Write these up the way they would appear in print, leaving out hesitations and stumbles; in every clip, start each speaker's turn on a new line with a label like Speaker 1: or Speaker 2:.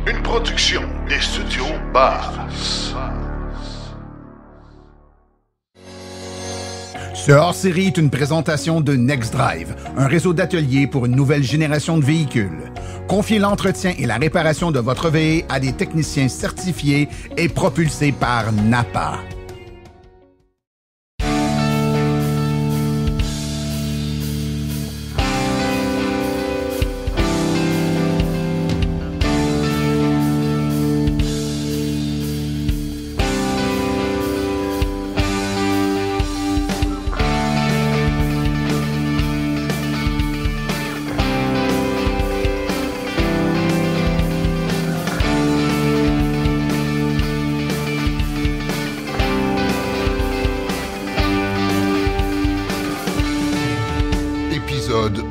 Speaker 1: Une production des studios Bass.
Speaker 2: Ce hors-série est une présentation de NextDrive, un réseau d'ateliers pour une nouvelle génération de véhicules. Confiez l'entretien et la réparation de votre VE à des techniciens certifiés et propulsés par NAPA.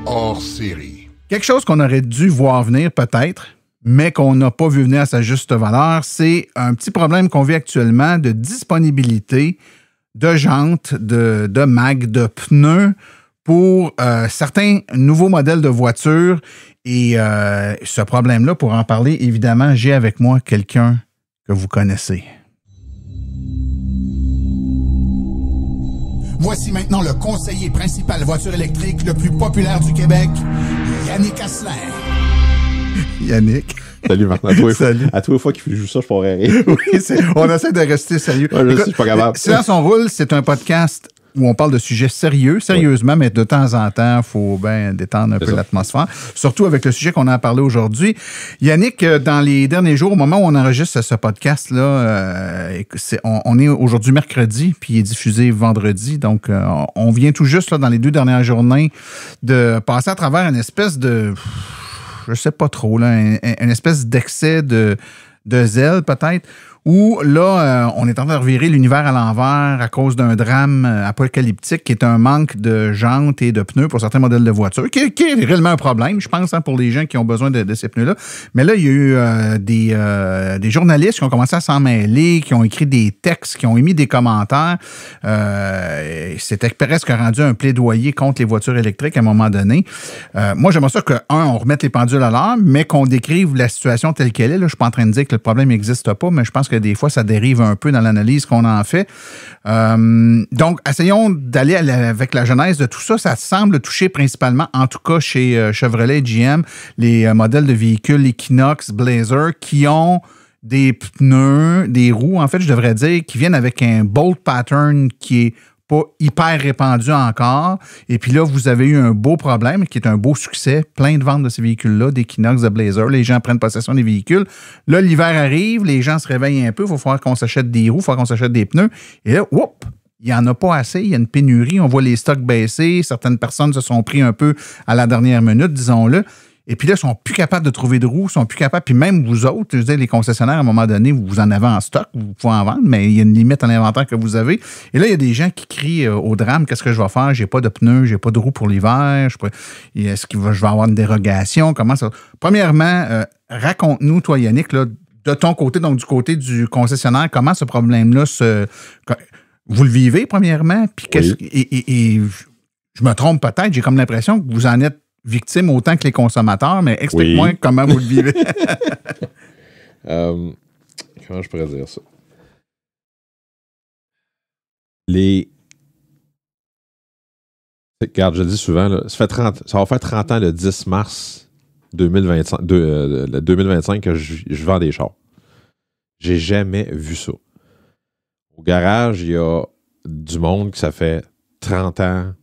Speaker 2: Hors série. Quelque chose qu'on aurait dû voir venir peut-être, mais qu'on n'a pas vu venir à sa juste valeur, c'est un petit problème qu'on vit actuellement de disponibilité de jantes, de mags, de pneus pour certains nouveaux modèles de voitures. Et ce problème-là, pour en parler, évidemment, j'ai avec moi quelqu'un que vous connaissez. Voici maintenant le conseiller principal voiture électrique le plus populaire du Québec, Yannick Asselin. Yannick.
Speaker 3: Salut Martin. À tous les fois qu'il joue ça, je pourrais rire.
Speaker 2: Oui, on essaie de rester sérieux.
Speaker 3: Ouais, je suis pas capable.
Speaker 2: Silence on roule, c'est un podcast où on parle de sujets sérieusement, mais de temps en temps, il faut bien détendre un peu l'atmosphère. Surtout avec le sujet qu'on a parlé aujourd'hui. Yannick, dans les derniers jours, au moment où on enregistre ce podcast-là, on est aujourd'hui mercredi, puis il est diffusé vendredi. Donc, on vient tout juste, là, dans les 2 dernières journées, de passer à travers une espèce de... je sais pas trop, là, une espèce d'excès de zèle, peut-être, où là, on est en train de revirer l'univers à l'envers à cause d'un drame apocalyptique qui est un manque de jantes et de pneus pour certains modèles de voitures, qui est réellement un problème, je pense, pour les gens qui ont besoin de ces pneus-là. Mais là, il y a eu des journalistes qui ont commencé à s'en mêler, qui ont écrit des textes, qui ont émis des commentaires. C'était presque rendu un plaidoyer contre les voitures électriques à un moment donné. Moi, j'aimerais ça on remette les pendules à l'heure, mais qu'on décrive la situation telle qu'elle est. Là, je ne suis pas en train de dire que le problème n'existe pas, mais je pense que des fois, ça dérive un peu dans l'analyse qu'on en fait. Donc, essayons d'aller avec la genèse de tout ça. Ça semble toucher principalement, en tout cas chez Chevrolet et GM, les modèles de véhicules Equinox, Blazer, qui ont des pneus, des roues, en fait, je devrais dire, qui viennent avec un bolt pattern qui est pas hyper répandu encore. Et puis là, vous avez eu un beau problème, qui est un beau succès, plein de ventes de ces véhicules-là, d'Equinox, de Blazer. Les gens prennent possession des véhicules. Là, l'hiver arrive, les gens se réveillent un peu, il va falloir qu'on s'achète des roues, il va falloir qu'on s'achète des pneus. Et là, il n'y en a pas assez, il y a une pénurie, on voit les stocks baisser, certaines personnes se sont pris un peu à la dernière minute, disons-le. Et puis là, ils sont plus capables de trouver de roues, ils sont plus capables. Puis même vous autres, je veux dire, les concessionnaires, à un moment donné, vous en avez en stock, vous pouvez en vendre, mais il y a une limite à l'inventaire que vous avez. Et là, il y a des gens qui crient au drame, qu'est-ce que je vais faire? J'ai pas de pneus, j'ai pas de roues pour l'hiver. Est-ce que je vais avoir une dérogation? Comment ça? Premièrement, raconte-nous, toi, Yannick, là, de ton côté, donc du côté du concessionnaire, comment ce problème-là vous le vivez, premièrement? Puis et je me trompe peut-être, j'ai comme l'impression que vous en êtes victime autant que les consommateurs, mais explique-moi comment vous le vivez.
Speaker 3: Comment je pourrais dire ça? Regarde, je le dis souvent, là, ça va faire 30 ans le 10 mars 2025 que je vends des chars. J'ai jamais vu ça. Au garage, il y a du monde qui ça fait 30 ans,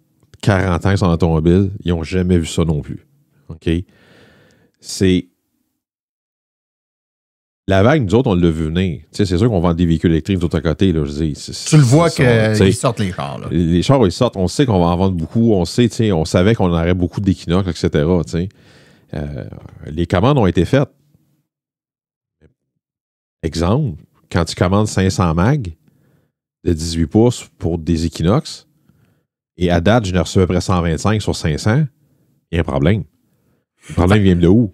Speaker 3: 40 ans qu'ils sont en automobile, ils n'ont jamais vu ça non plus. OK? C'est... La vague, nous autres, on l'a vu venir. C'est sûr qu'on vend des véhicules électriques d'autre côté. Là, je dis,
Speaker 2: tu le vois qu'ils sortent les chars. Là.
Speaker 3: Les chars, ils sortent. On sait qu'on va en vendre beaucoup. On savait qu'on aurait beaucoup d'Equinox, etc. Les commandes ont été faites. Exemple, quand tu commandes 500 mag de 18 pouces pour des Equinox, et à date, je n'ai reçu à peu près 125 sur 500, il y a un problème. Le problème vient de où?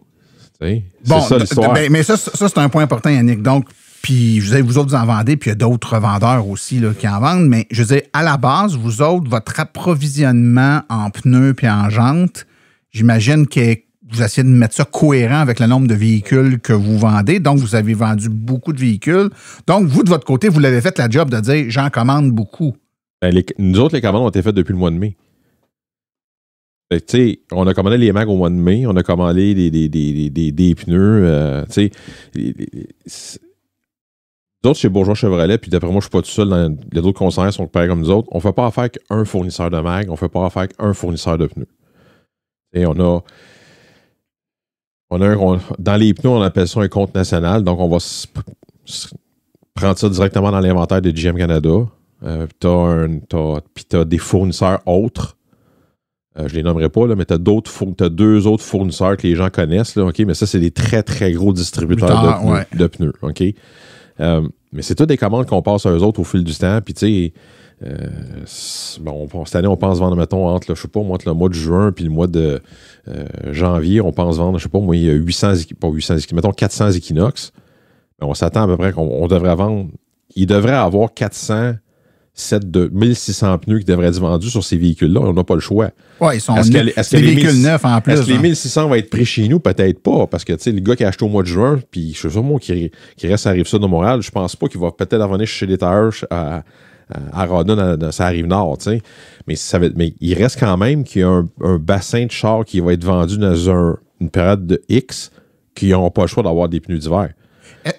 Speaker 3: C'est ça l'histoire.
Speaker 2: Mais ça, c'est un point important, Yannick. Donc, puis vous autres, vous en vendez, puis il y a d'autres vendeurs aussi là, qui en vendent. Mais je veux dire, à la base, vous autres, votre approvisionnement en pneus puis en jantes, j'imagine que vous essayez de mettre ça cohérent avec le nombre de véhicules que vous vendez. Donc, vous avez vendu beaucoup de véhicules. Donc, vous, de votre côté, vous l'avez fait la job de dire « j'en commande beaucoup ».
Speaker 3: Nous autres, les commandes ont été faites depuis le mois de mai. Fait que, on a commandé les mags au mois de mai, on a commandé des pneus. D'autres chez Bourgeois Chevrolet, puis d'après moi, je ne suis pas tout seul. Les autres concessionnaires sont pareils comme nous autres. On ne fait pas affaire qu'un fournisseur de mag, on ne fait pas affaire qu'un fournisseur de pneus. Et dans les pneus, on appelle ça un compte national. Donc, on va prendre ça directement dans l'inventaire de GM Canada. Puis tu as des fournisseurs autres. Je les nommerai pas, là, mais tu as deux autres fournisseurs que les gens connaissent. Là, okay? Mais ça, c'est des très, très gros distributeurs de pneus. Okay? Mais c'est toutes des commandes qu'on passe à eux autres au fil du temps. Puis, tu sais, cette année, on pense vendre, mettons, entre le mois de juin puis le mois de janvier, on pense vendre, je sais pas, moi, il y a 400 Equinox. Mais on s'attend à peu près qu'on devrait vendre. Il devrait avoir 400 sets de 1600 pneus qui devraient être vendus sur ces véhicules-là. On n'a pas le choix.
Speaker 2: Oui, ils sont des véhicules neufs en plus.
Speaker 3: Est-ce que les 1600 vont être pris chez nous? Peut-être pas. Parce que, tu sais, le gars qui a acheté au mois de juin, puis je suis sûr, moi, qui reste à Rive-Sud de Montréal, je pense pas qu'il va peut-être revenir chez les tailleurs à Rodin, dans sa Rive-Nord, tu sais. Mais il reste quand même qu'il y a un bassin de chars qui va être vendu dans une période de X qui n'auront pas le choix d'avoir des pneus d'hiver.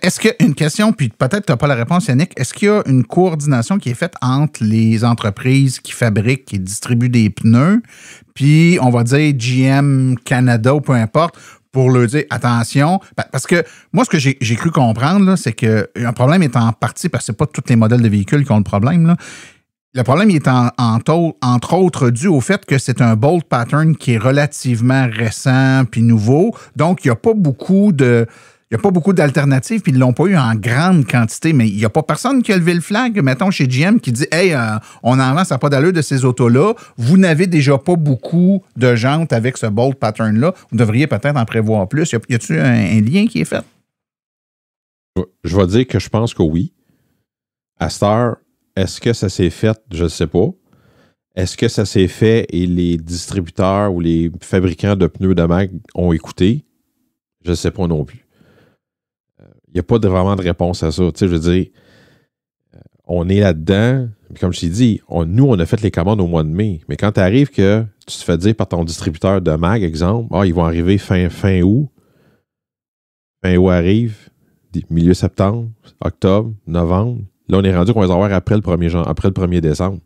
Speaker 2: Est-ce qu'il y a une question, puis peut-être tu n'as pas la réponse, Yannick, est-ce qu'il y a une coordination qui est faite entre les entreprises qui fabriquent et distribuent des pneus, puis on va dire GM Canada ou peu importe, pour leur dire attention, parce que moi, ce que j'ai cru comprendre, là, c'est qu'un problème est en partie, parce que ce n'est pas tous les modèles de véhicules qui ont le problème, là. Le problème il est entre autres dû au fait que c'est un bolt pattern qui est relativement récent puis nouveau, donc il n'y a pas beaucoup d'alternatives, puis ils ne l'ont pas eu en grande quantité, mais il n'y a pas personne qui a levé le flag, mettons, chez GM, qui dit « Hey, on en vend, ça n'a pas d'allure de ces autos-là. Vous n'avez déjà pas beaucoup de jantes avec ce bolt pattern-là. Vous devriez peut-être en prévoir plus. » Y a-t-il un lien qui est fait?
Speaker 3: Je vais dire que je pense que oui. À cette heure, est-ce que ça s'est fait? Je ne sais pas. Est-ce que ça s'est fait et les distributeurs ou les fabricants de pneus de mag ont écouté? Je ne sais pas non plus. Il n'y a pas vraiment de réponse à ça. Tu sais, je veux dire, on est là-dedans. Comme je t'ai dit, nous, on a fait les commandes au mois de mai. Mais quand tu arrives que tu te fais dire par ton distributeur de mag, exemple, ils vont arriver fin août. Fin août arrive, milieu septembre, octobre, novembre. Là, on est rendu qu'on va les avoir après le 1er décembre.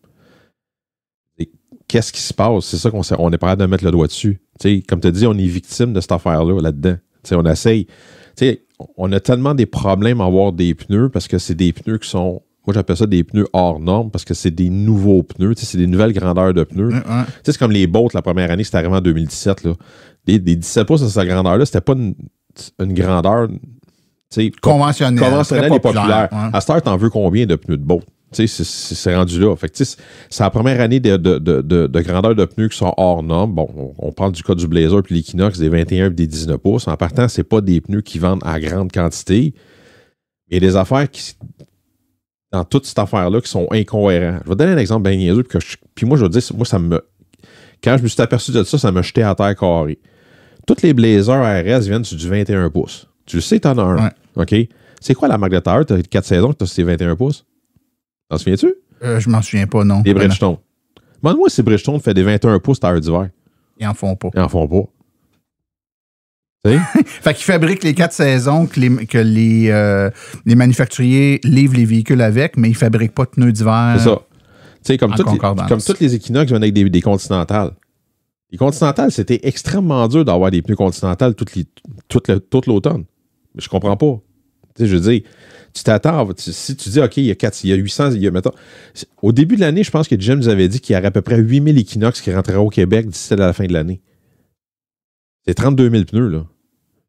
Speaker 3: Et qu'est-ce qui se passe? C'est ça qu'on est pas capable de mettre le doigt dessus. Tu sais, comme tu as dit, on est victime de cette affaire-là, là-dedans. Tu sais, on essaye. Tu sais, on a tellement des problèmes à avoir des pneus parce que c'est des pneus qui sont, moi j'appelle ça des pneus hors normes parce que c'est des nouveaux pneus, tu sais, c'est des nouvelles grandeurs de pneus. Tu sais, c'est comme les Bolt la première année, c'était arrivé en 2017. Là. Des 17 pouces à cette grandeur-là, c'était pas une grandeur conventionnelle et populaire. Ouais. À cette heure, t'en veux combien de pneus de Bolt? Tu sais, c'est rendu là. Fait que, c'est la première année de grandeur de pneus qui sont hors normes. Bon, on parle du cas du Blazer puis l'Equinox, des 21 et des 19 pouces. En partant, c'est pas des pneus qui vendent à grande quantité. Il y a des affaires qui, dans toute cette affaire-là, qui sont incohérentes. Je vais te donner un exemple bien niaiseux. Puis moi, je veux dire, moi, quand je me suis aperçu de ça, ça m'a jeté à terre carrée. Toutes les Blazers RS viennent sur du 21 pouces. Tu le sais, t'en as un. Ouais. OK? C'est quoi la marque de tailleur? T'as 4 saisons que t'as ces 21 pouces? T'en souviens-tu?
Speaker 2: Je m'en souviens pas, non.
Speaker 3: Les Bridgestone. Demande-moi si Bridgestone fait des 21 pouces tailleur d'hiver.
Speaker 2: Ils en font pas.
Speaker 3: Ils en font pas. Tu sais?
Speaker 2: Fait qu'ils fabriquent les 4 saisons que les manufacturiers livrent les véhicules avec, mais ils fabriquent pas de pneus d'hiver.
Speaker 3: C'est ça. Tu sais, comme toutes les Equinox viennent avec des Continentales. Les Continentales, c'était extrêmement dur d'avoir des pneus Continentales tout l'automne. Mais je comprends pas. Tu sais, je veux dire, tu t'attends, si tu dis, OK, il y a 800, mettons, au début de l'année, je pense que Jim nous avait dit qu'il y aurait à peu près 8000 Equinox qui rentreraient au Québec d'ici à la fin de l'année. C'est 32 000 pneus, là.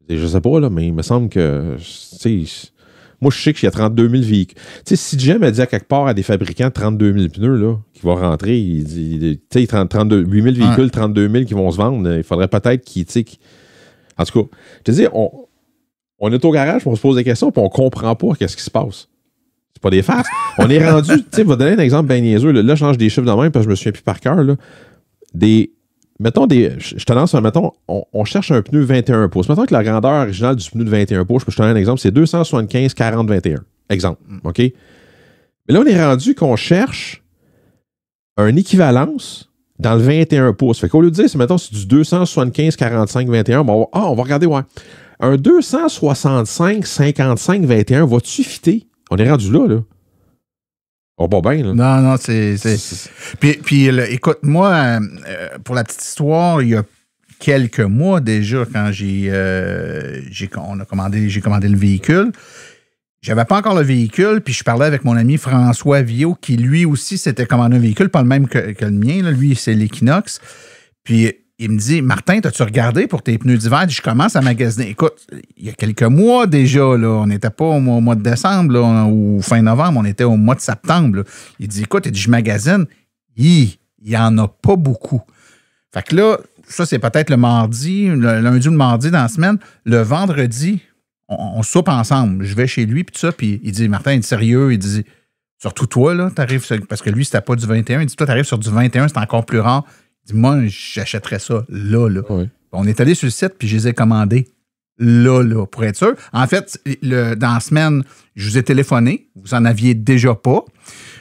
Speaker 3: Et je sais pas, là, mais il me semble que, tu sais, moi, je sais qu'il y a 32 000 véhicules. Tu sais, si Jim a dit à quelque part à des fabricants 32 000 pneus, là, qui vont rentrer, il dit, tu sais, 8 000 véhicules, 32 000 qui vont se vendre, il faudrait peut-être qu'ils, tu sais, en tout cas, je te dis, on est au garage, on se pose des questions, puis on comprend pas qu'est-ce qui se passe. C'est pas des farces. On est rendu, tu sais, je vais donner un exemple bien niaiseux. Là, je change des chiffres de même, parce que je me souviens plus par cœur, là. Des mettons je te lance mettons, on cherche un pneu 21 pouces. Mettons que la grandeur originale du pneu de 21 pouces, je te donne un exemple, c'est 275 40 21. Exemple, OK? Mais là, on est rendu qu'on cherche une équivalence dans le 21 pouces. Fait qu'au lieu de dire, mettons, c'est du 275 45 21, on va regarder, ouais. Un 265 55 21, va-tu fitter? On est rendu là. On va bien, là.
Speaker 2: Non, c'est... Puis écoute, moi, pour la petite histoire, il y a quelques mois déjà, quand j'ai commandé le véhicule, j'avais pas encore le véhicule, puis je parlais avec mon ami François Viau, qui lui aussi s'était commandé un véhicule, pas le même que le mien, là. Lui, c'est l'Equinox. Puis il me dit, Martin, t'as-tu regardé pour tes pneus d'hiver? Je commence à magasiner. Écoute, il y a quelques mois déjà, là, on n'était pas au mois de décembre là, ou fin novembre, on était au mois de septembre. Là. Il dit, écoute, je magasine. Il n'y en a pas beaucoup. Fait que là, ça, c'est peut-être le mardi, le lundi ou le mardi dans la semaine. Le vendredi, on soupe ensemble. Je vais chez lui, puis tout ça, puis il dit, Martin, il est sérieux, il dit, surtout toi, là, t'arrives, parce que lui, c'était pas du 21, il dit, toi, t'arrives sur du 21, c'est encore plus rare. Il dit, moi, j'achèterais ça là. Oui. On est allé sur le site, puis je les ai commandés là, pour être sûr. En fait, dans la semaine, je vous ai téléphoné, vous en aviez déjà pas.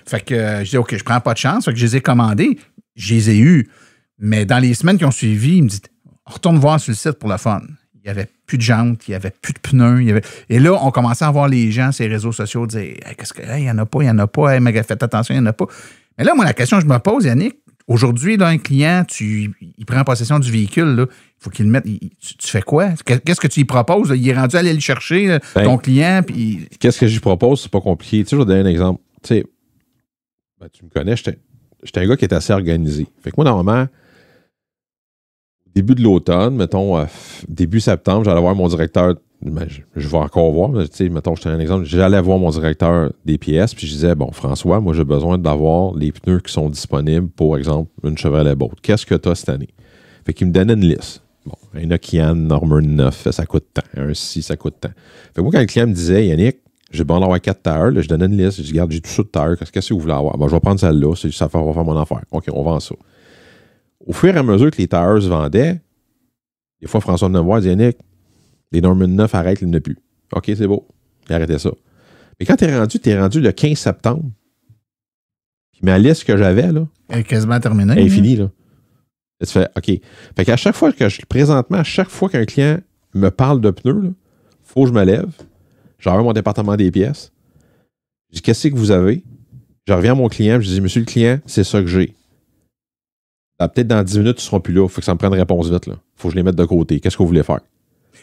Speaker 2: Fait que je dis, OK, je prends pas de chance, fait que je les ai commandés, je les ai eus. Mais dans les semaines qui ont suivi, il me dit, on retourne voir sur le site pour le fun. Il n'y avait plus de jantes, il n'y avait plus de pneus. Et là, on commençait à voir les gens sur les réseaux sociaux dire, hey, qu'est-ce que, il n'y en a pas, hey, mais faites attention, il n'y en a pas. Mais là, moi, la question que je me pose, Yannick, aujourd'hui, là, un client, il prend possession du véhicule, il faut qu'il le mette. Tu fais quoi? Qu'est-ce que tu lui proposes? Là? Il est rendu à aller le chercher, ton client. Puis...
Speaker 3: Qu'est-ce que j'y propose? C'est pas compliqué. Tu sais, je vais te donner un exemple. Tu sais, tu me connais, j'étais un gars qui est assez organisé. Fait que moi, normalement, début de l'automne, mettons, début septembre, j'allais voir mon directeur. Je vais encore voir. Tu sais, mettons, je te donne un exemple. J'allais voir mon directeur des pièces, puis je disais, bon, François, moi, j'ai besoin d'avoir les pneus qui sont disponibles, pour exemple, une Chevrolet Bolt. Qu'est-ce que tu as cette année? Fait qu'il me donnait une liste. Bon, un Nokian Normer 9, ça coûte tant. Un 6, ça coûte tant. Fait que moi, quand le client me disait, Yannick, j'ai besoin d'avoir 4 tailleurs, là, je donnais une liste, je dis, regarde, j'ai tout ça de tailleurs, qu'est-ce que vous voulez avoir? Bon, je vais prendre celle-là, ça va faire mon affaire. OK, on vend ça. Au fur et à mesure que les tailleurs se vendaient, des fois, François venait me voir, il dit, Yannick, les Norman 9 arrêtent, il n'y en a plus. OK, c'est beau. Il arrêtait ça. Mais quand t'es rendu le 15 septembre, puis ma liste que j'avais, là.
Speaker 2: Elle est quasiment terminée.
Speaker 3: Elle est finie, là. Et tu fais, OK. Fait qu'à chaque fois présentement, à chaque fois qu'un client me parle de pneus, il faut que je me lève. J'envoie mon département des pièces. Je dis, qu'est-ce que vous avez? Je reviens à mon client, je dis, monsieur le client, c'est ça que j'ai. Peut-être dans 10 minutes, tu ne seras plus là. Il faut que ça me prenne réponse vite, là. Faut que je les mette de côté. Qu'est-ce que vous voulez faire?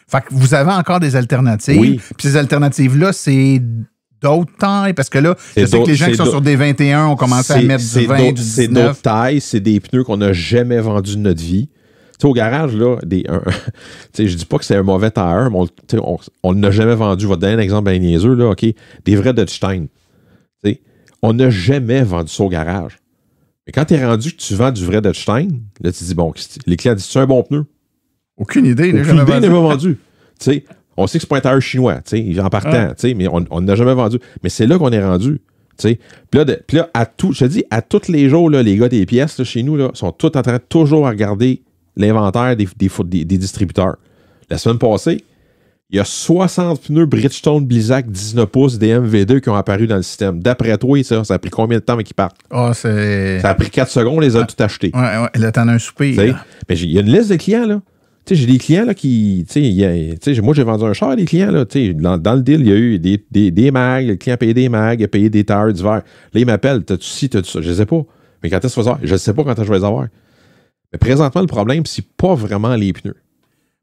Speaker 2: Fait que vous avez encore des alternatives.
Speaker 3: Oui.
Speaker 2: Puis ces alternatives-là, c'est d'autres tailles. Parce que là, je sais que les gens qui sont sur des 21 ont commencé à mettre du 20, du 19.
Speaker 3: C'est d'autres tailles. C'est des pneus qu'on n'a jamais vendus de notre vie. Tu sais, au garage, là, je dis pas que c'est un mauvais tailleur, mais on ne l'a jamais vendu. Je vais te donner un exemple bien niaiseux, là, OK? Des vrais Dutchstein. On n'a jamais vendu ça au garage. Mais quand tu es rendu que tu vends du vrai Dutchstein, là, tu te dis, bon, les clients disent, c'est un bon pneu.
Speaker 2: Aucune idée, il n'est
Speaker 3: jamais vendu. On sait que c'est pas un tailleur chinois, en partant, mais on n'a jamais vendu. Mais c'est là qu'on est rendu. Puis là, je te dis, à tous les jours, là, les gars des pièces là, chez nous là, sont tous en train de toujours regarder l'inventaire des distributeurs. La semaine passée, il y a 60 pneus Bridgestone Blizzak 19 pouces des MV2 qui ont apparu dans le système. D'après toi, ça a pris combien de temps qu'ils partent? Ça a pris 4 secondes, on les a tout achetés.
Speaker 2: Ouais, là, t'en as un souper.
Speaker 3: Mais il y a une liste de clients, là. J'ai des clients là, qui. Moi, j'ai vendu un char à des clients. Là, dans le deal, il y a eu des mags. Le client a payé des mags, il a payé des tailleurs d'hiver. Là, il m'appelle. T'as-tu ci, t'as-tu ça? Je ne sais pas. Mais quand est-ce que tu vas avoir? Je ne sais pas quand je vais les avoir. Mais présentement, le problème, c'est pas vraiment les pneus.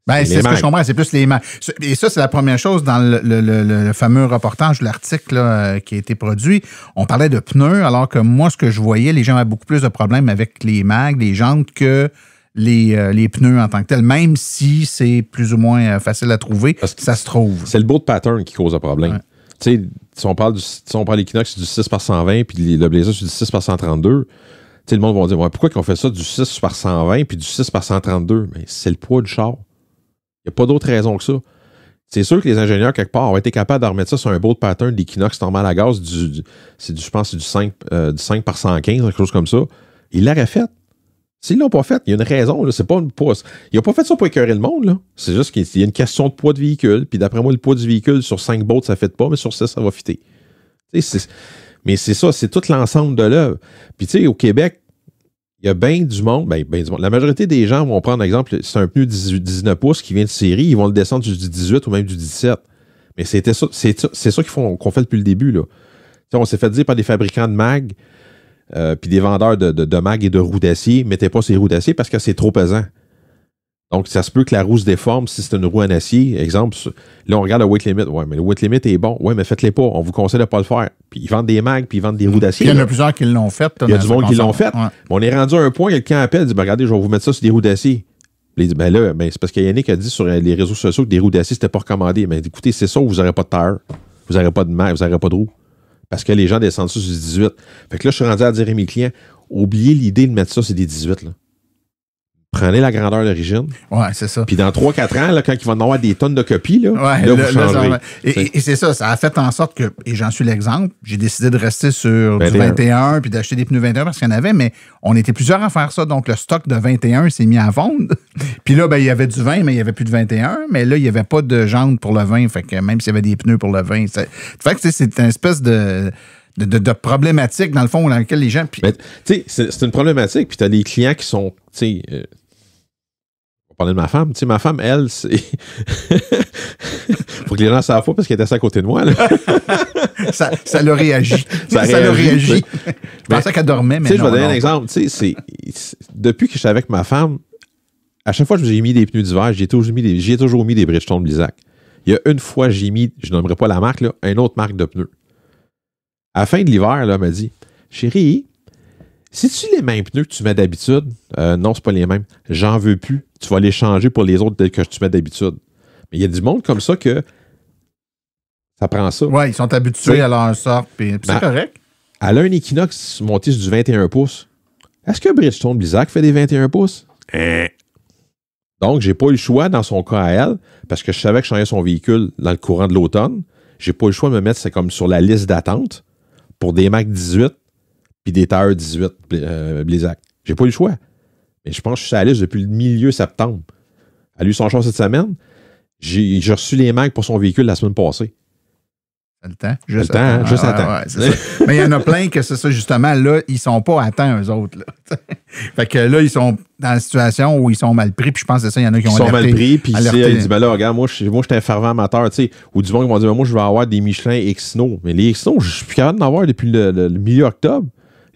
Speaker 2: C'est ce que je comprends, c'est plus les mags. Et ça, c'est la première chose dans le fameux reportage, l'article qui a été produit. On parlait de pneus, alors que moi, ce que je voyais, les gens avaient beaucoup plus de problèmes avec les mags, les jantes que les pneus en tant que tels, même si c'est plus ou moins facile à trouver, parce que ça se trouve.
Speaker 3: C'est le bolt pattern qui cause le problème. Ouais. Tu sais, si on parle l'Equinox, c'est du 6x120, puis le Blazer, c'est du 6x132. Tu sais, le monde va dire, pourquoi qu'on fait ça du 6x120 puis du 6x132? Mais c'est le poids du char. Il n'y a pas d'autre raison que ça. C'est sûr que les ingénieurs, quelque part, ont été capables de remettre ça sur un bolt pattern d'Equinox normal à gaz, je pense que c'est du 5 par 115, quelque chose comme ça. Ils l'auraient fait. S'ils l'ont pas fait, il y a une raison. Là, c'est pas une pousse. Ils n'ont pas fait ça pour écœurer le monde. Là. C'est juste qu'il y a une question de poids de véhicule. Puis d'après moi, le poids du véhicule sur 5 boats, ça ne fait pas, mais sur 6, ça va fitter. Mais c'est ça, c'est tout l'ensemble de l'œuvre. Puis tu sais, au Québec, il y a bien du monde. Ben du monde. La majorité des gens vont prendre, exemple, c'est un pneu 19 pouces qui vient de série, ils vont le descendre du 18 ou même du 17. Mais c'est ça qu'on fait depuis le début. Là. T'sais, on s'est fait dire par des fabricants de mag. Puis des vendeurs de mag et de roues d'acier, mettez pas ces roues d'acier parce que c'est trop pesant. Donc, ça se peut que la roue se déforme si c'est une roue en acier. Exemple, là, on regarde le weight limit. Ouais, mais le weight limit est bon. Ouais, mais faites-les pas. On vous conseille de pas le faire. Puis ils vendent des mags, puis ils vendent des roues d'acier.
Speaker 2: Il y en a plusieurs qui l'ont fait.
Speaker 3: Il y a du monde qui l'ont fait. Ouais. On est rendu à un point, quelqu'un appelle et dit, regardez, je vais vous mettre ça sur des roues d'acier. Il dit, c'est parce que Yannick a dit sur les réseaux sociaux que des roues d'acier, c'était pas recommandé. Mais écoutez, c'est ça, vous n'aurez pas de terre. Vous n'aurez pas de mag, vous n'aurez pas de roue. Parce que les gens descendent ça sur du 18. Fait que là, je suis rendu à dire à mes clients, oubliez l'idée de mettre ça sur des 18. Là. Prenez la grandeur d'origine.
Speaker 2: Ouais, c'est ça.
Speaker 3: Puis dans 3-4 ans, là, quand ils vont en avoir des tonnes de copies, là,
Speaker 2: ouais,
Speaker 3: là vous changerez.
Speaker 2: Et c'est ça a fait en sorte que, et j'en suis l'exemple, j'ai décidé de rester sur du 21 puis d'acheter des pneus 21 parce qu'il y en avait, mais on était plusieurs à faire ça. Donc, le stock de 21 s'est mis à vendre. Puis là, il y avait du 20, mais il n'y avait plus de 21. Mais là, il n'y avait pas de jantes pour le 20. Fait que même s'il y avait des pneus pour le 20, fait que c'est une espèce de problématique, dans le fond, dans laquelle les gens...
Speaker 3: Mais, tu sais, c'est une problématique, puis tu as des clients qui sont, tu sais... on va parler de ma femme. Tu sais, ma femme, elle, c'est... Faut que les gens ne savent pas parce qu'elle était à côté de moi, là.
Speaker 2: ça l'a réagi. Ça l'a réagi. Je pensais qu'elle dormait, mais non.
Speaker 3: Tu sais, je vais donner un exemple. Tu sais, depuis que je suis avec ma femme, à chaque fois que j'ai mis des pneus d'hiver, j'ai toujours mis des Bridgestone Blizzak. Il y a une fois, j'ai mis, je nommerai pas la marque, là, une autre marque de pneus. À la fin de l'hiver, là, elle m'a dit, chérie, c'est-tu les mêmes pneus que tu mets d'habitude? Non, c'est pas les mêmes. J'en veux plus. Tu vas les changer pour les autres que tu mets d'habitude. Mais il y a du monde comme ça que ça prend ça.
Speaker 2: Oui, ils sont habitués à leur sorte, puis c'est correct.
Speaker 3: Elle a un Equinox monté sur du 21 pouces. Est-ce que Bridgestone Blizzak fait des 21 pouces? Donc, j'ai pas eu le choix dans son cas à elle, parce que je savais que je changeais son véhicule dans le courant de l'automne. J'ai pas eu le choix de me mettre, c'est comme sur la liste d'attente pour des Mac 18 puis des tailleurs 18 Blizzak. J'ai pas eu le choix. Mais je pense que je suis sur la liste depuis le milieu septembre. Elle a eu son choix cette semaine. J'ai reçu les Mac pour son véhicule la semaine passée.
Speaker 2: Le temps.
Speaker 3: Juste à temps.
Speaker 2: Ouais, c'est ça. Mais il y en a plein que c'est ça, justement. Là, ils sont pas à temps, eux autres. Là. Fait que là, ils sont dans la situation où ils sont mal pris. Puis je pense que c'est ça, il y en a qui ont alerté.
Speaker 3: Ils sont mal pris. Puis elle dit, ben là, regarde, moi, je suis un fervent amateur. Tu sais, ou du moins, ils vont dire, ben, moi, je vais avoir des Michelin Exynos. Mais les Exynos, je suis plus capable d'en avoir depuis le milieu octobre.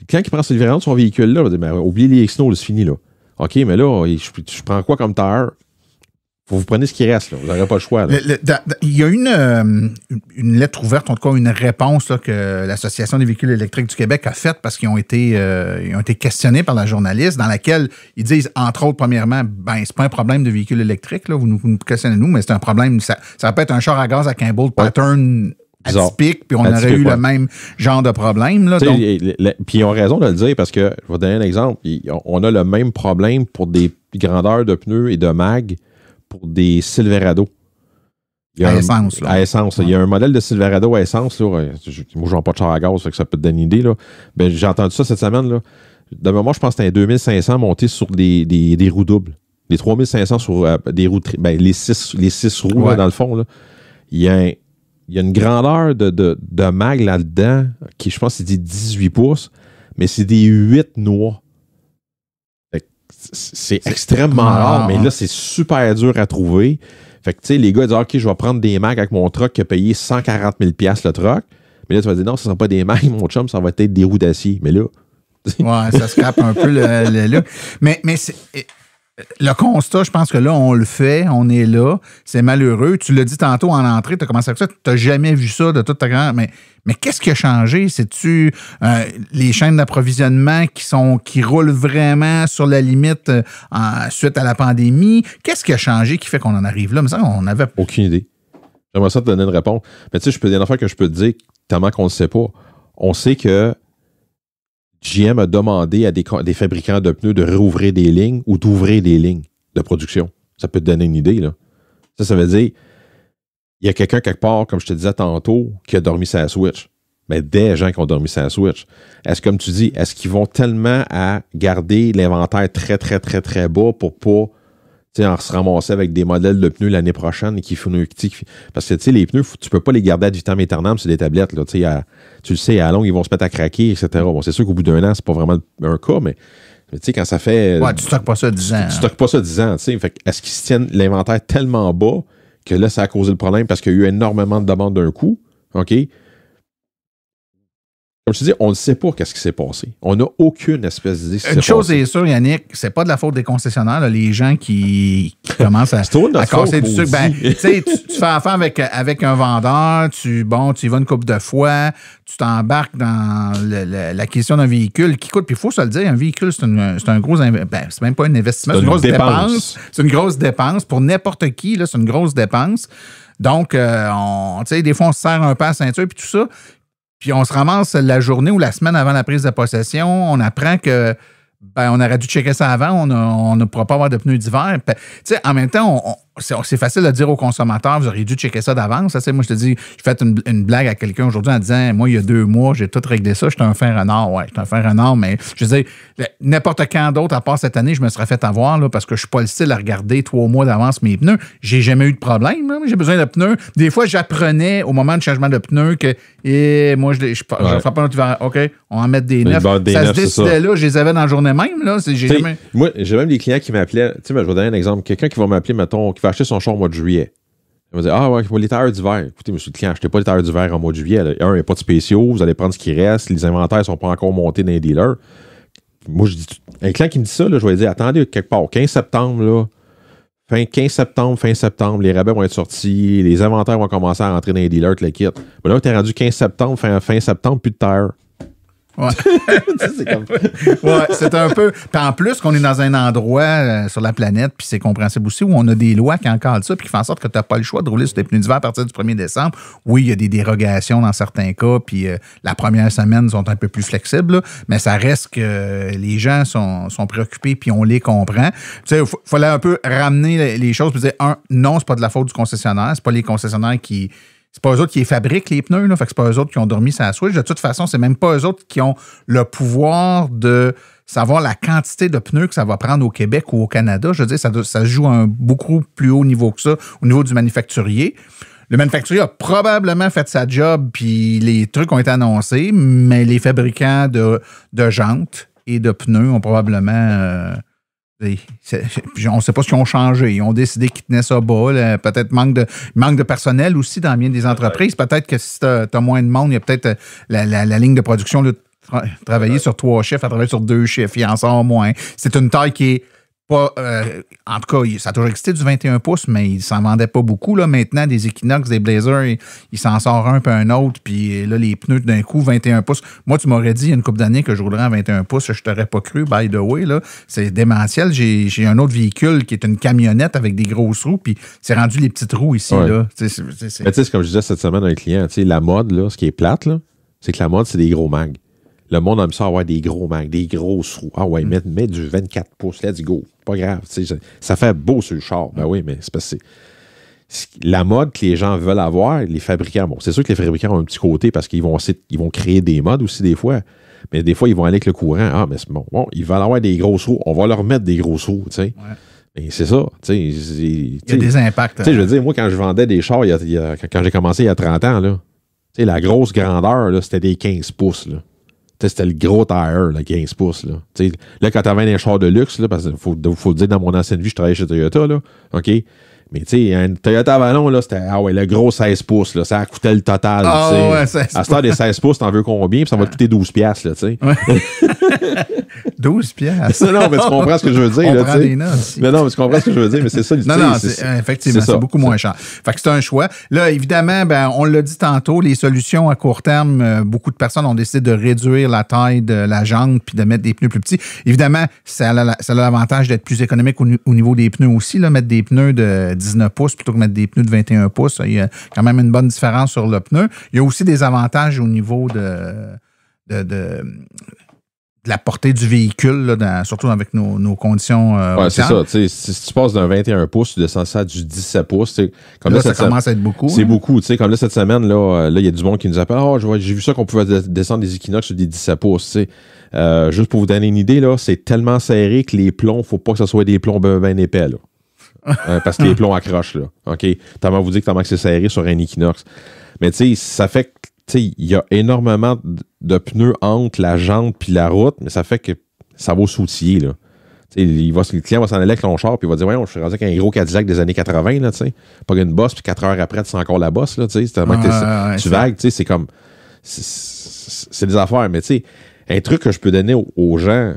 Speaker 3: Quand il prend cette livraison de son véhicule, là, il va dire, ben, oubliez les Exynos, c'est fini, là. OK, mais là, je prends quoi comme tailleur? Vous prenez ce qui reste, là. Vous n'aurez pas le choix.
Speaker 2: Il y a une lettre ouverte, en tout cas une réponse là, que l'Association des véhicules électriques du Québec a faite parce qu'ils ont été questionnés par la journaliste, dans laquelle ils disent, entre autres, premièrement, c'est pas un problème de véhicule électrique, là, vous nous questionnez nous, mais c'est un problème, ça peut être un char à gaz avec un bolt pattern atypique, puis on aurait eu le même genre de problème. Là, donc...
Speaker 3: Puis ils ont raison de le dire parce que, je vais donner un exemple, on a le même problème pour des grandeurs de pneus et de mag pour des Silverado.
Speaker 2: À essence.
Speaker 3: À essence. Ouais. Il y a un modèle de Silverado à essence. Là, moi, je ne vends pas de char à gaz, fait que ça peut te donner une idée. Là. Ben, j'ai entendu ça cette semaine. Là. De mémoire, je pense que c'était un 2500 monté sur des roues doubles. Les 3500 sur des roues... les 6 roues, là, dans le fond. Là. Il y a une grandeur de mag là-dedans qui, je pense, c'est des 18 pouces, mais c'est des 8 noirs. C'est extrêmement rare, mais là, c'est super dur à trouver. Fait que, tu sais, les gars disent, OK, je vais prendre des Macs avec mon truck qui a payé 140 000 $ le truck. Mais là, tu vas dire, non, ce ne sera pas des Macs, mon chum, ça va être des roues d'acier. Mais là...
Speaker 2: ouais, ça scrape un peu le look. Mais c'est... Le constat, je pense que là, on le fait, on est là, c'est malheureux. Tu l'as dit tantôt en entrée, tu as commencé avec ça, tu n'as jamais vu ça de toute ta carrière. Mais qu'est-ce qui a changé? C'est-tu les chaînes d'approvisionnement qui roulent vraiment sur la limite suite à la pandémie? Qu'est-ce qui a changé qui fait qu'on en arrive là? Mais ça, on avait...
Speaker 3: Aucune idée. J'aimerais ça te donner une réponse. Mais tu sais, il y a une affaire que je peux te dire, tellement qu'on ne le sait pas. On sait que GM a demandé à des fabricants de pneus de rouvrir des lignes ou d'ouvrir des lignes de production. Ça peut te donner une idée, là. Ça veut dire, il y a quelqu'un quelque part, comme je te disais tantôt, qui a dormi sa Switch. Mais des gens qui ont dormi sur la Switch. Est-ce, comme tu dis, est-ce qu'ils vont tellement à garder l'inventaire très, très, très, très bas pour pas se ramasser avec des modèles de pneus l'année prochaine et parce que les pneus, tu peux pas les garder ad vitam aeternam sur des tablettes. Là, tu le sais, à long, ils vont se mettre à craquer, etc. Bon, c'est sûr qu'au bout d'un an, c'est pas vraiment un cas, mais quand ça fait.
Speaker 2: Ouais, tu stockes pas ça 10 ans.
Speaker 3: Tu stockes pas ça 10 ans. Fait, est-ce qu'ils se tiennent l'inventaire tellement bas que là, ça a causé le problème parce qu'il y a eu énormément de demandes d'un coup? OK? Comme je te dis, on ne sait pas qu'est-ce qui s'est passé. On n'a aucune espèce d'idée.
Speaker 2: Une chose est sûre, Yannick, c'est pas de la faute des concessionnaires, là, les gens qui commencent à casser du sucre. Ben, tu fais affaire avec un vendeur, tu y vas une couple de fois, tu t'embarques dans l'acquisition d'un véhicule qui coûte, puis il faut se le dire, un véhicule, c'est un gros c'est même pas un investissement, c'est une grosse dépense. C'est une grosse dépense. Pour n'importe qui, là, c'est une grosse dépense. Donc, des fois, on se serre un peu à la ceinture, puis tout ça. Puis on se ramasse la journée ou la semaine avant la prise de possession, on apprend que on aurait dû checker ça avant, on ne pourra pas avoir de pneus d'hiver. En même temps, c'est facile de dire aux consommateurs, vous auriez dû checker ça d'avance. Moi, je te dis, j'ai fait une blague à quelqu'un aujourd'hui en disant, moi, il y a 2 mois, j'ai tout réglé ça, j'étais un fin renard. Ouais, j'étais un fin renard, mais je veux dire, n'importe quand d'autre, à part cette année, je me serais fait avoir là, parce que je suis pas le style à regarder 3 mois d'avance mes pneus. J'ai jamais eu de problème. Là. J'ai besoin de pneus. Des fois, j'apprenais au moment de changement de pneus que moi, je ne ferai pas notre hiver. OK, on va en mettre des neufs. Ça se décidait là, je les avais dans la journée même. Là.
Speaker 3: Moi, j'ai même des clients qui m'appelaient. Je vais donner un exemple. Quelqu'un qui va m'appeler, mettons, qui va acheter son char au mois de juillet. Il va dire, ah ouais, les tailleurs d'hiver. Écoutez, monsieur le client, achetez pas les tailleurs d'hiver en mois de juillet. Là. Il n'y a pas de spéciaux, vous allez prendre ce qui reste, les inventaires ne sont pas encore montés dans les dealers. Moi, je dis, un client qui me dit ça, là, je vais lui dire, attendez, quelque part, 15 septembre, là, fin septembre, les rabais vont être sortis, les inventaires vont commencer à rentrer dans les dealers, le kit. Mais là, tu es rendu 15 septembre, fin septembre, plus de tailleurs.
Speaker 2: Ouais. C'est un peu. Puis en plus, qu'on est dans un endroit sur la planète, puis c'est compréhensible aussi, où on a des lois qui encadrent ça, puis qui font en sorte que tu n'as pas le choix de rouler sur tes pneus d'hiver à partir du 1er décembre. Oui, il y a des dérogations dans certains cas, puis la première semaine sont un peu plus flexibles, là, mais ça reste que les gens sont préoccupés, puis on les comprend. Tu sais, il fallait un peu ramener les choses, puis dire, non, c'est pas de la faute du concessionnaire, c'est pas les concessionnaires qui. C'est pas eux autres qui les fabriquent, les pneus, là. Fait que c'est pas eux autres qui ont dormi sur la Switch. De toute façon, c'est même pas eux autres qui ont le pouvoir de savoir la quantité de pneus que ça va prendre au Québec ou au Canada. Je veux dire, ça se joue à un beaucoup plus haut niveau que ça, au niveau du manufacturier. Le manufacturier a probablement fait sa job, puis les trucs ont été annoncés, mais les fabricants de jantes et de pneus ont probablement... on ne sait pas ce qu'ils ont changé. Ils ont décidé qu'ils tenaient ça bas. Là. Peut-être manque de personnel aussi dans bien des entreprises. Peut-être que si tu as moins de monde, il y a peut-être la ligne de production de travailler sur 3 chiffres, à travailler sur 2 chiffres. Il en sort moins. C'est une taille qui est pas... en tout cas, ça a toujours existé du 21 pouces, mais ils ne s'en vendaient pas beaucoup. Là. Maintenant, des Equinox, des Blazers, ils s'en sortent un puis un autre. Puis là, les pneus, d'un coup, 21 pouces. Moi, tu m'aurais dit il y a une couple d'années que je roulerais en 21 pouces. Je t'aurais pas cru, by the way. Là. C'est démentiel. J'ai un autre véhicule qui est une camionnette avec des grosses roues. Puis c'est rendu les petites roues ici.
Speaker 3: Ouais.
Speaker 2: Là.
Speaker 3: Mais tu sais, comme je disais cette semaine à un client, la mode, là, ce qui est plate, là, c'est que la mode, c'est des gros mags. Le monde aime ça avoir des gros mags, des grosses roues. Ah ouais, mets du 24 pouces, let's go. Pas grave. Ça fait beau sur le char. Ben oui, mais c'est parce que la mode que les gens veulent avoir, les fabricants, bon, c'est sûr que les fabricants ont un petit côté parce qu'ils vont créer des modes aussi des fois. Mais des fois, ils vont aller avec le courant. Ah, mais c'est bon, ils veulent avoir des grosses roues. On va leur mettre des grosses roues, tu sais. Ouais. Mais c'est ça. Il
Speaker 2: y a des impacts.
Speaker 3: Je veux dire, moi, quand je vendais des chars, quand j'ai commencé il y a 30 ans, là, la grosse grandeur, là, c'était des 15 pouces. Là. C'était le gros tire, là, 15 pouces. Là, là quand tu avais un char de luxe, là, parce qu'il faut le dire, dans mon ancienne vie, je travaillais chez Toyota. Là, OK? Mais tu sais, un Toyota Avalon, là, c'était le gros 16 pouces. Là, ça coûtait le total. À ce temps des 16 pouces, t'en veux combien? Puis ça va te coûter 12 piastres. Là, tu sais.
Speaker 2: 12 piastres.
Speaker 3: Non, mais tu comprends ce que je veux dire. Là, mais non, mais tu comprends ce que je veux dire. Mais c'est ça.
Speaker 2: Non, effectivement, c'est beaucoup moins cher. Fait que c'est un choix. Là, évidemment, on l'a dit tantôt, les solutions à court terme, beaucoup de personnes ont décidé de réduire la taille de la jante puis de mettre des pneus plus petits. Évidemment, ça a l'avantage d'être plus économique au niveau des pneus aussi. Là, mettre des pneus de 19 pouces plutôt que mettre des pneus de 21 pouces. Il y a quand même une bonne différence sur le pneu. Il y a aussi des avantages au niveau de la portée du véhicule, là, surtout avec nos conditions.
Speaker 3: C'est ça. Si tu passes d'un 21 pouces, tu descends ça à du 17 pouces. Comme
Speaker 2: là, ça commence à être beaucoup.
Speaker 3: C'est beaucoup. Comme là, cette semaine, il y a du monde qui nous appelle. J'ai vu ça qu'on pouvait descendre des Equinox sur des 17 pouces. Juste pour vous donner une idée, là, c'est tellement serré que les plombs, il ne faut pas que ce soit des plombs bien épais. Là. Parce que les plombs accrochent. Là. OK? Tellement vous dire que c'est serré sur un Equinox. Mais ça fait que il y a énormément de pneus entre la jante puis la route, mais ça fait que ça va s'outiller. Là. Le client va s'en aller avec ton char puis il va dire voyons, je suis rendu avec un gros Cadillac des années 80, là, pas une bosse, puis 4 heures après, tu sens encore la bosse. Là, c'est tellement que tu vagues, c'est comme. C'est des affaires, mais un truc que je peux donner aux gens,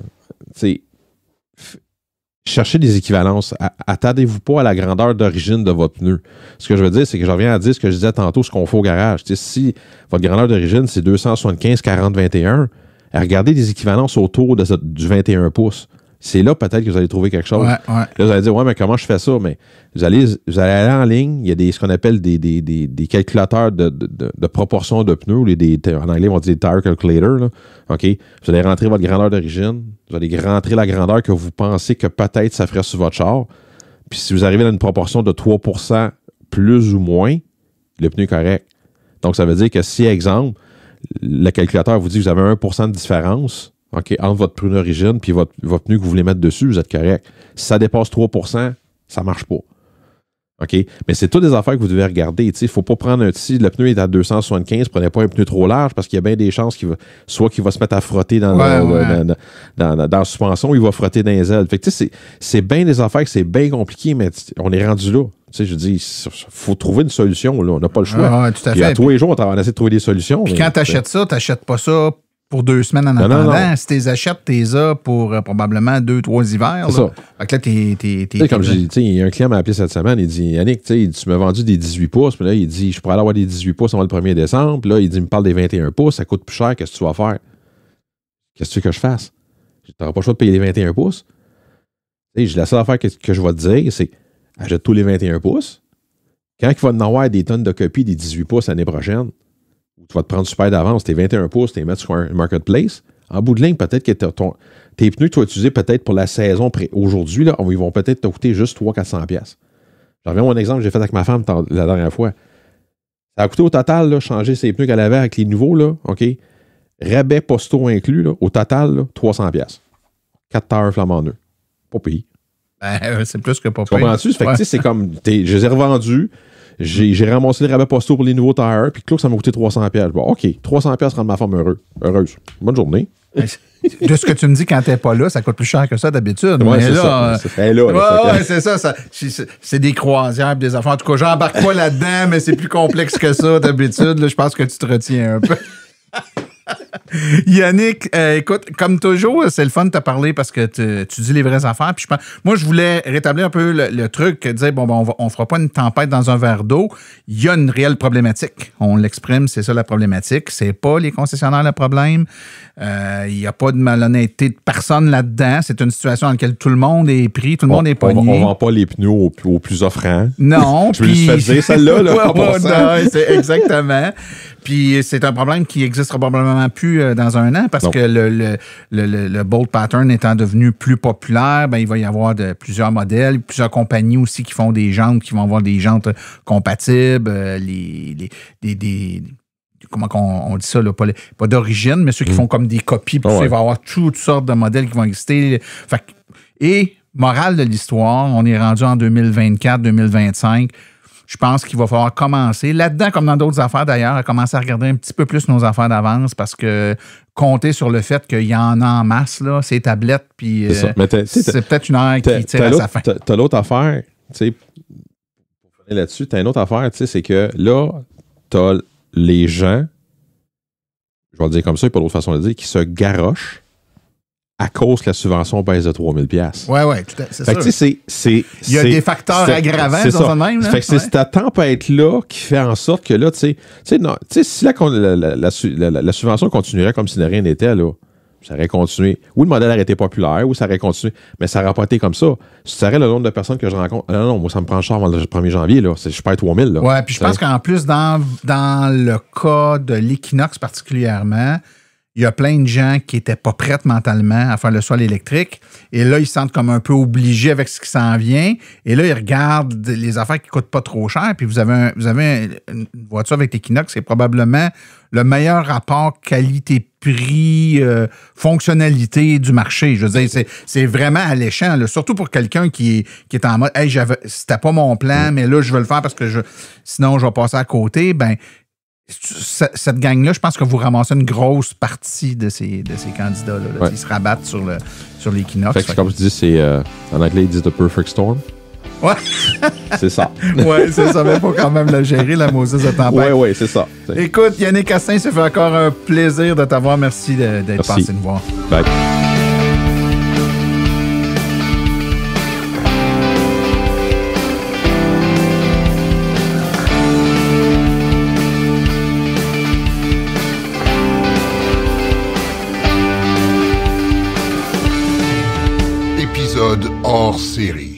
Speaker 3: cherchez des équivalences. Attendez-vous pas à la grandeur d'origine de votre pneu. Ce que je veux dire, c'est que je reviens à dire ce que je disais tantôt, ce qu'on fait au garage. Si votre grandeur d'origine, c'est 275, 40, 21, regardez des équivalences autour du 21 pouces. C'est là peut-être que vous allez trouver quelque chose.
Speaker 2: Ouais.
Speaker 3: Là, vous allez dire, mais comment je fais ça? Mais vous allez aller en ligne, il y a ce qu'on appelle des calculateurs de proportion de pneus, en anglais, on dit des tire calculator. Là. OK? Vous allez rentrer votre grandeur d'origine, vous allez rentrer la grandeur que vous pensez que peut-être ça ferait sur votre char. Puis si vous arrivez à une proportion de 3% plus ou moins, le pneu est correct. Donc, ça veut dire que si, exemple, le calculateur vous dit que vous avez 1% de différence, OK, entre votre pneu d'origine et votre pneu que vous voulez mettre dessus, vous êtes correct. Si ça dépasse 3%, ça ne marche pas. OK? Mais c'est toutes des affaires que vous devez regarder. Il ne faut pas prendre si le pneu est à 275, prenez pas un pneu trop large parce qu'il y a bien des chances qu'il va se mettre à frotter dans la suspension ou il va frotter dans les ailes. Fait que, c'est bien des affaires que c'est bien compliqué, mais on est rendu là. Je dis, il faut trouver une solution. Là. On n'a pas le choix.
Speaker 2: Tout à fait.
Speaker 3: Puis à tous les jours, on essaie de trouver des solutions.
Speaker 2: Puis quand tu achètes ça, tu n'achètes pas ça pour 2 semaines en attendant. Non. Si tu les achètes, tu les as pour probablement 2-3 hivers.
Speaker 3: C'est ça.
Speaker 2: Fait que là,
Speaker 3: comme j'ai dit, un client m'a appelé cette semaine, il dit Yannick, tu m'as vendu des 18 pouces, puis là, il dit je pourrais aller avoir des 18 pouces avant le 1er décembre. Puis là, il me parle des 21 pouces, ça coûte plus cher, qu'est-ce que tu vas faire? Qu'est-ce que tu veux que je fasse? Tu n'auras pas le choix de payer les 21 pouces. La seule affaire que je vais te dire, c'est achète tous les 21 pouces. Quand il va en avoir des tonnes de copies des 18 pouces l'année prochaine, tu vas te prendre super d'avance, tes 21 pouces, tu les mets sur un marketplace. En bout de ligne, peut-être que tes pneus que tu vas utiliser peut-être pour la saison aujourd'hui, là, ils vont peut-être te coûter juste 300-400$. Je reviens à mon exemple que j'ai fait avec ma femme la dernière fois. Ça a coûté au total, là, changer ses pneus qu'elle avait avec les nouveaux, là, OK? Rabais postaux inclus, là, au total, là, 300$. 4 heures flamand neuf. Pas payé.
Speaker 2: C'est plus que pas
Speaker 3: payé. Tu comprends-tu? Fait que, c'est comme, je les ai revendus. J'ai ramassé les rabais postaux pour les nouveaux tires, puis ça m'a coûté 300$. Bon, OK, 300$ rend ma femme heureuse. Bonne journée.
Speaker 2: De ce que tu me dis quand t'es pas là, ça coûte plus cher que ça d'habitude.
Speaker 3: Ouais, c'est ça.
Speaker 2: C'est ça. C'est des croisières, des affaires. En tout cas, j'embarque pas là-dedans, mais c'est plus complexe que ça d'habitude. Là, je pense que tu te retiens un peu. Yannick, écoute, comme toujours, c'est le fun de te parler parce que tu dis les vraies affaires. Puis moi, je voulais rétablir un peu le truc, dire, on fera pas une tempête dans un verre d'eau. Il y a une réelle problématique. On l'exprime, c'est ça la problématique. C'est pas les concessionnaires le problème. Il n'y a pas de malhonnêteté de personne là-dedans. C'est une situation dans laquelle tout le monde est pris, tout le monde est pogné.
Speaker 3: On ne vend pas les pneus au plus offrant.
Speaker 2: Non.
Speaker 3: Je me suis fait dire celle-là.
Speaker 2: Non, c'est exactement. Puis c'est un problème qui existera probablement plus dans un an parce que le Bolt Pattern étant devenu plus populaire, il va y avoir plusieurs modèles, plusieurs compagnies aussi qui font des jantes, qui vont avoir des jantes compatibles, comment on dit ça, là, pas d'origine, mais ceux qui font comme des copies, puis il va y avoir toutes sortes de modèles qui vont exister. Et, morale de l'histoire, on est rendu en 2024, 2025. Je pense qu'il va falloir commencer, là-dedans, comme dans d'autres affaires d'ailleurs, à commencer à regarder un petit peu plus nos affaires d'avance parce que compter sur le fait qu'il y en a en masse, là, ces tablettes, puis c'est peut-être une heure qui tire à sa fin.
Speaker 3: T'as l'autre affaire, tu sais, pour finir là-dessus, t'as une autre affaire, tu sais, c'est que là, t'as les gens, je vais le dire comme ça, il n'y a pas d'autre façon de le dire, qui se garochent à cause que la subvention baisse de 3000$.
Speaker 2: Oui, tout à fait.
Speaker 3: Fait que tu sais,
Speaker 2: il y a des facteurs aggravants dans ça même. Là.
Speaker 3: Fait que c'est cette tempête-là qui fait en sorte que là, si la subvention continuerait comme si de rien n'était, là, ça aurait continué. Oui, le modèle aurait été populaire, oui, ça aurait continué, mais ça n'aurait pas été comme ça. Si tu savais le nombre de personnes que je rencontre, non, moi, ça me prend cher avant le 1er janvier, là. Je perds 3000, là.
Speaker 2: Oui, puis je pense qu'en plus, dans le cas de l'Equinox particulièrement, il y a plein de gens qui n'étaient pas prêts mentalement à faire le sol électrique. Et là, ils se sentent comme un peu obligés avec ce qui s'en vient. Et là, ils regardent les affaires qui ne coûtent pas trop cher. Puis vous avez une voiture avec l'Equinox, c'est probablement le meilleur rapport qualité-prix, fonctionnalité du marché. Je veux dire, c'est vraiment alléchant, là, surtout pour quelqu'un qui est en mode « Hey, c'était pas mon plan, mais là, je veux le faire parce que sinon, je vais passer à côté. » Ben, cette gang-là, je pense que vous ramassez une grosse partie de ces candidats-là. Ils se rabattent sur l'Equinox.
Speaker 3: Fait que comme je dis, c'est en anglais, ils disent « the perfect storm ».
Speaker 2: Ouais.
Speaker 3: C'est ça.
Speaker 2: Oui, c'est ça. Mais il faut quand même le gérer, la Moses de tempête.
Speaker 3: Oui, c'est ça.
Speaker 2: Écoute, Yannick Castin, ça fait encore un plaisir de t'avoir. Merci d'être passé nous voir.
Speaker 3: Bye.
Speaker 1: Épisode hors série.